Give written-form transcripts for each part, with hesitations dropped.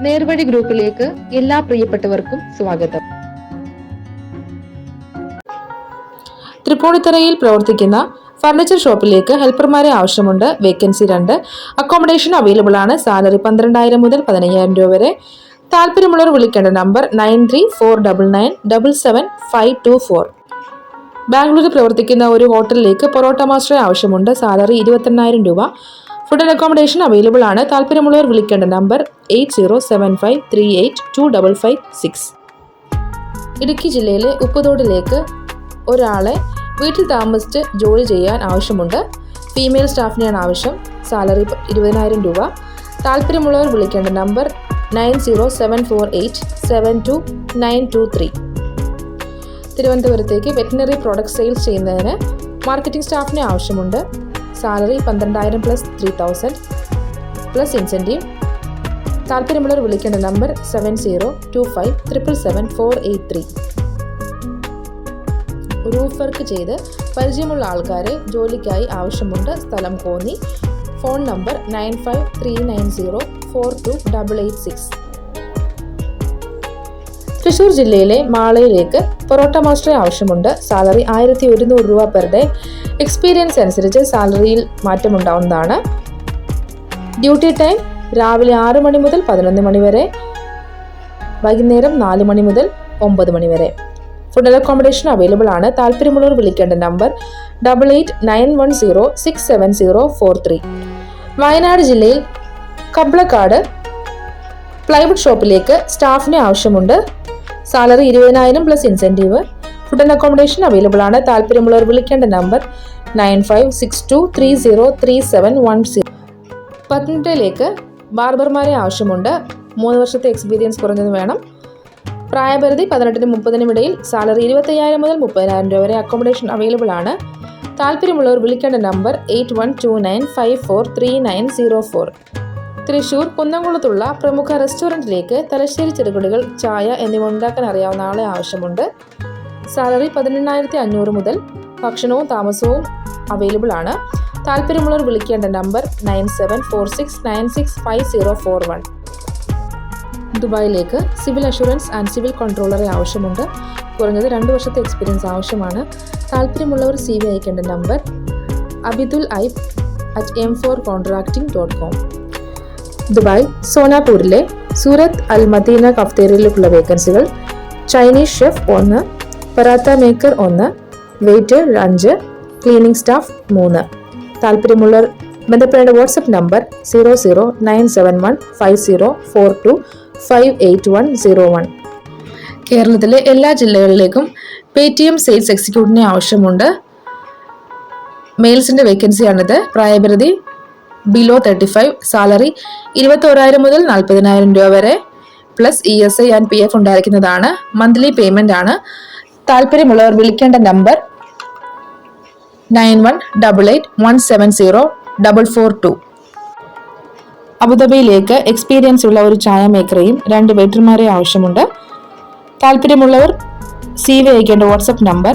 നേർവഴി ഗ്രൂപ്പിലേക്ക് എല്ലാ പ്രിയപ്പെട്ടവർക്കും സ്വാഗതം. തൃപ്പൂണിത്തുറയിൽ പ്രവർത്തിക്കുന്ന ഫർണിച്ചർ ഷോപ്പിലേക്ക് ഹെൽപ്പർമാരെ ആവശ്യമുണ്ട്. വേക്കൻസി 2. അക്കോമഡേഷൻ അവൈലബിൾ ആണ്. സാലറി 12,000 മുതൽ 15,000 രൂപ വരെ. താല്പര്യമുള്ളവർ വിളിക്കേണ്ട നമ്പർ 9349977524. ബാംഗ്ലൂരിൽ പ്രവർത്തിക്കുന്ന ഒരു ഹോട്ടലിലേക്ക് പൊറോട്ട മാസ്റ്ററെ ആവശ്യമുണ്ട്. സാലറി 28,000 രൂപ. ഫുഡ് ആൻഡ് അക്കോമഡേഷൻ അവൈലബിൾ ആണ്. താല്പര്യമുള്ളവർ വിളിക്കേണ്ട നമ്പർ 8075382556. ഇടുക്കി ജില്ലയിലെ ഉപ്പുതോടിലേക്ക് ഒരാളെ വീട്ടിൽ താമസിച്ച് ജോലി ചെയ്യാൻ ആവശ്യമുണ്ട്. ഫീമെയിൽ സ്റ്റാഫിനെയാണ് ആവശ്യം. സാലറി 20,000 രൂപ. താല്പര്യമുള്ളവർ വിളിക്കേണ്ട നമ്പർ 9074872923. തിരുവനന്തപുരത്തേക്ക് വെറ്റിനറി പ്രോഡക്റ്റ് സെയിൽസ് ചെയ്യുന്നതിന് മാർക്കറ്റിംഗ് സ്റ്റാഫിനെ ആവശ്യമുണ്ട്. Salary 12,000 plus 3,000 plus incentive. താല്പര്യമുള്ളവർ വിളിക്കേണ്ട നമ്പർ 7025777483. റൂഫ് വർക്ക് ചെയ്ത് പരിചയമുള്ള ആൾക്കാരെ ജോലിക്കായി ആവശ്യമുണ്ട്. സ്ഥലം കോന്നി. Phone number 9539042886. തൃശ്ശൂർ ജില്ലയിലെ മാളയിലേക്ക് പൊറോട്ട മാസ്റ്ററെ ആവശ്യമുണ്ട്. സാലറി 1,100 രൂപ പെർ ഡേ. എക്സ്പീരിയൻസ് അനുസരിച്ച് സാലറിയിൽ മാറ്റമുണ്ടാവുന്നതാണ്. ഡ്യൂട്ടി ടൈം രാവിലെ 6 മണി മുതൽ 11 മണി വരെ, വൈകുന്നേരം 4 മണി മുതൽ 9 മണി വരെ. ഫുഡ് ആൻഡ് അക്കോമഡേഷൻ അവൈലബിൾ ആണ്. താല്പര്യമുള്ളവർ വിളിക്കേണ്ട നമ്പർ 8891067043. വയനാട് ജില്ലയിൽ കബ്ലക്കാട് പ്ലൈവുഡ് ഷോപ്പിലേക്ക് സ്റ്റാഫിനെ ആവശ്യമുണ്ട്. Salary 20,000 plus incentive. Food and accommodation available ആണ്. താല്പര്യമുള്ളവർ വിളിക്കേണ്ട നമ്പർ 9562303710. പത്തനംതിട്ടയിലേക്ക് ബാർബർമാരെ ആവശ്യമുണ്ട്. 3 വർഷത്തെ എക്സ്പീരിയൻസ് കുറഞ്ഞത് വേണം. പ്രായപരിധി 18-നും 30-നും ഇടയിൽ. സാലറി 25,000 മുതൽ 30,000 രൂപ വരെ. അക്കോമഡേഷൻ അവൈലബിൾ ആണ്. താല്പര്യമുള്ളവർ വിളിക്കേണ്ട നമ്പർ 8129543904. തൃശ്ശൂർ കുന്നംകുളത്തുള്ള പ്രമുഖ റെസ്റ്റോറൻറ്റിലേക്ക് തലശ്ശേരി ചെറുകടികൾ, ചായ എന്നിവ ഉണ്ടാക്കാൻ അറിയാവുന്ന ആളെ ആവശ്യമുണ്ട്. സാലറി 18,500 മുതൽ. ഭക്ഷണവും താമസവും അവൈലബിൾ ആണ്. താല്പര്യമുള്ളവർ വിളിക്കേണ്ട നമ്പർ 9746965041. ദുബായിലേക്ക് സിവിൽ അഷുറൻസ് ആൻഡ് സിവിൽ കൺട്രോളറെ ആവശ്യമുണ്ട്. കുറഞ്ഞത് 2 വർഷത്തെ എക്സ്പീരിയൻസ് ആവശ്യമാണ്. താല്പര്യമുള്ളവർ CV അയക്കേണ്ട നമ്പർ abidulaib@m4contracting.com. ദുബായ് സോനാപൂരിലെ സൂറത്ത് അൽ മദീന കഫ്തേരിയയിലേക്കുള്ള വേക്കൻസികൾ: Chinese chef 1, paratha maker 1, waiter 5, cleaning staff 3. താല്പര്യമുള്ളവർ ബന്ധപ്പെടേണ്ട വാട്സപ്പ് നമ്പർ 0097150425801. കേരളത്തിലെ എല്ലാ ജില്ലകളിലേക്കും പേടിഎം സെയിൽസ് എക്സിക്യൂട്ടീവിനെ ആവശ്യമുണ്ട്. മെയിൽസിന്റെ വേക്കൻസിയാണിത്. പ്രായപരിധി ബിലോ 35. സാലറി 21,000 മുതൽ 40,000 രൂപ വരെ. പ്ലസ് ESI ആൻഡ് PF ഉണ്ടായിരിക്കുന്നതാണ്. മന്ത്ലി പേയ്മെന്റ് ആണ്. താല്പര്യമുള്ളവർ വിളിക്കേണ്ട നമ്പർ 9188170442. അബുദാബിയിലേക്ക് എക്സ്പീരിയൻസ് ഉള്ള ഒരു ചായ മേക്കറെയും 2 വെയിറ്റർമാരെ ആവശ്യമുണ്ട്. താല്പര്യമുള്ളവർ CV അയക്കേണ്ട വാട്സപ്പ് നമ്പർ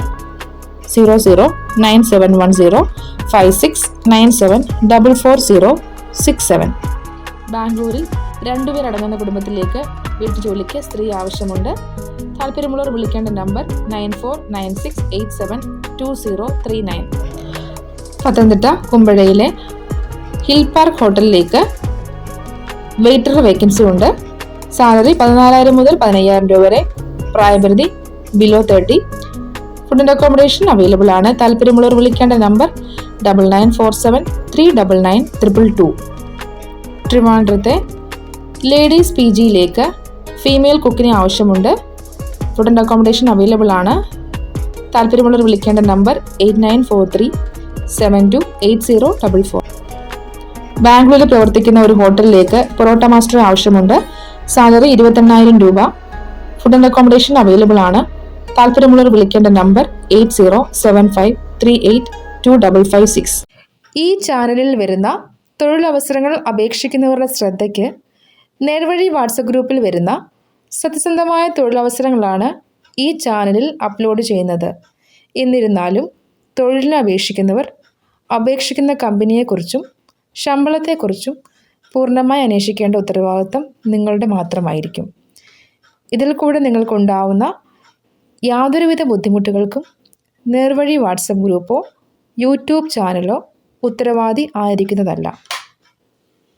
009710569744067. ബാംഗ്ലൂരിൽ 2 പേർ അടങ്ങുന്ന കുടുംബത്തിലേക്ക് വീട്ടുജോലിക്ക് സ്ത്രീ ആവശ്യമുണ്ട്. താല്പര്യമുള്ളവർ വിളിക്കേണ്ട നമ്പർ 9496872039. പത്തനംതിട്ട കുമ്പഴയിലെ ഹിൽ പാർക്ക് ഹോട്ടലിലേക്ക് വെയിറ്റർ വേക്കൻസി ഉണ്ട്. സാലറി 14,000 മുതൽ 15,000 രൂപ വരെ. പ്രായപരിധി below 30. Food and accommodation available ആണ്. താല്പര്യമുള്ളവർ വിളിക്കേണ്ട നമ്പർ 9947399222. ട്രിവാൻഡ്രത്തെ ലേഡീസ് PGയിലേക്ക് ഫീമെയിൽ കുക്കിനെ ആവശ്യമുണ്ട്. ഫുഡ് ആൻഡ് അക്കോമഡേഷൻ അവൈലബിൾ ആണ്. താല്പര്യമുള്ളവർ വിളിക്കേണ്ട നമ്പർ 8943728044. ബാംഗ്ലൂരിൽ പ്രവർത്തിക്കുന്ന ഒരു ഹോട്ടലിലേക്ക് പൊറോട്ട മാസ്റ്റർ ആവശ്യമുണ്ട്. സാലറി 28,000 രൂപ. ഫുഡ് ആൻഡ് അക്കോമഡേഷൻ അവൈലബിൾ ആണ്. താല്പര്യമുള്ളവർ വിളിക്കേണ്ട നമ്പർ 8075382556. ഈ ചാനലിൽ വരുന്ന തൊഴിലവസരങ്ങൾ അപേക്ഷിക്കുന്നവരുടെ ശ്രദ്ധയ്ക്ക് നേർവഴി വാട്സപ്പ് ഗ്രൂപ്പിൽ വരുന്ന സത്യസന്ധമായ തൊഴിലവസരങ്ങളാണ് ഈ ചാനലിൽ അപ്ലോഡ് ചെയ്യുന്നത്. എന്നിരുന്നാലും തൊഴിലിന് അപേക്ഷിക്കുന്നവർ അപേക്ഷിക്കുന്ന കമ്പനിയെക്കുറിച്ചും ശമ്പളത്തെക്കുറിച്ചും പൂർണ്ണമായി അന്വേഷിക്കേണ്ട ഉത്തരവാദിത്തം നിങ്ങളുടെ മാത്രമായിരിക്കും. ഇതിൽ കൂടെ നിങ്ങൾക്കുണ്ടാവുന്ന യാതൊരുവിധ ബുദ്ധിമുട്ടുകൾക്കും നേർവഴി വാട്സപ്പ് ഗ്രൂപ്പോ യൂട്യൂബ് ചാനലോ ഉത്തരവാദി ആയിരിക്കുന്നതല്ല.